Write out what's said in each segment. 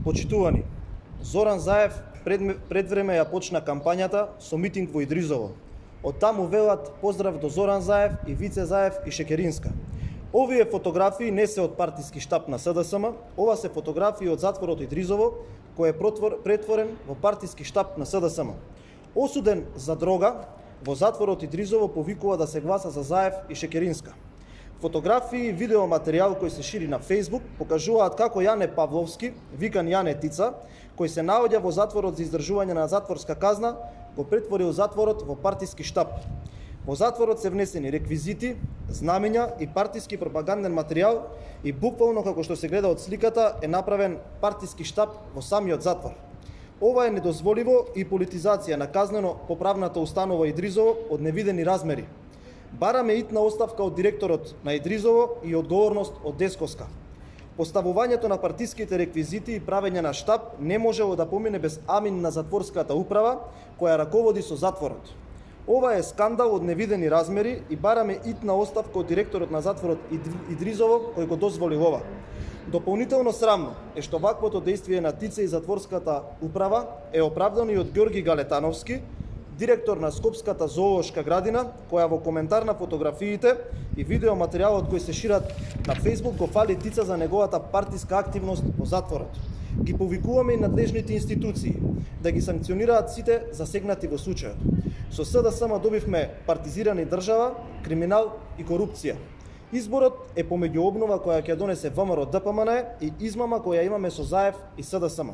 Почитувани, Зоран Заев пред време ја почна кампањата со митинг во Идризово. Од таму велат поздрав до Зоран Заев и Вице Заев и Шекеринска. Овие фотографии не се од партиски штаб на СДСМ, ова се фотографии од затворот Идризово, кој е претворен во партиски штаб на СДСМ. Осуден за дрога, во затворот Идризово повикува да се гласа за Заев и Шекеринска. Фотографии и видеоматеријал кој се шири на Facebook покажуваат како Јане Павловски, викан Јане Тица, кој се наоѓа во затворот за издржување на затворска казна, го претворил затворот во партиски штаб. Во затворот се внесени реквизити, знамења и партиски пропаганден материјал и буквално како што се гледа од сликата е направен партиски штаб во самиот затвор. Ова е недозволиво и политизација на казнено поправната установа Идризово од невидени размери. Бараме итна оставка од директорот на Идризово и одговорност од Десковска. Поставувањето на партиските реквизити и правење на штаб не можело да помине без амин на затворската управа, која раководи со затворот. Ова е скандал од невидени размери и бараме итна оставка од директорот на затворот Идризово кој го дозволи ова. Дополнително срамно е што ваквото действие на Тице и затворската управа е оправдано и од Ѓорги Галетановски, директор на Скопската зоолошка градина, која во коментар на фотографиите и видеоматеријалот кои се шират на Facebook го фали Тица за неговата партиска активност во затворот. Ги повикуваме и надлежните институции да ги санкционираат сите засегнати во случајот. Со СДСМ добивме партизирани држава, криминал и корупција. Изборот е помеѓу обнова која ќе донесе ВМРО ДПМН и измама која имаме со Заев и СДСМ.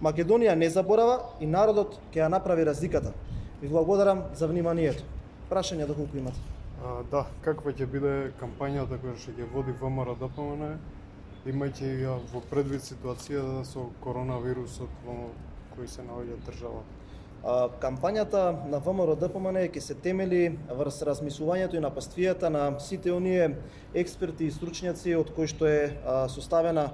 Македонија не заборава и народот ќе ја направи разликата. Ви благодарам за вниманието. Прашања доколку имате? Да, каква ќе биде кампањата која што ќе води ВМРО ДПМН, имајќи ја во предвид ситуацијата со коронавирусот во кој се наоѓа државата? Кампањата на ВМРО ДПМН ќе се темели врз размислувањето и напаствијата на сите оние експерти и стручњаци од кои што е составена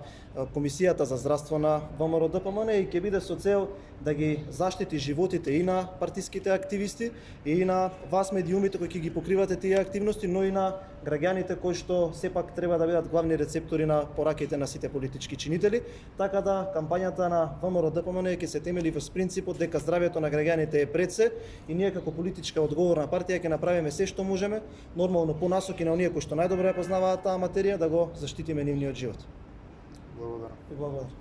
Комисијата за здравство на ВМРО ДПМН и ќе биде со цел да ги заштити животите и на партиските активисти и на вас медиумите кои ќе ги покривате тие активности, но и на граѓаните кои што сепак треба да бидат главни рецептори на пораките на сите политички чинители, така да кампањата на ВМРО ДПМН ќе се темели во принципот дека здравјето на граѓаните е пред се и ние како политичка одговорна партија ќе направиме се што можеме, нормално по насоки на оние кои што најдобро ја познаваат таа материја, да го заштитиме нивниот живот. Благодарам. Благодарам.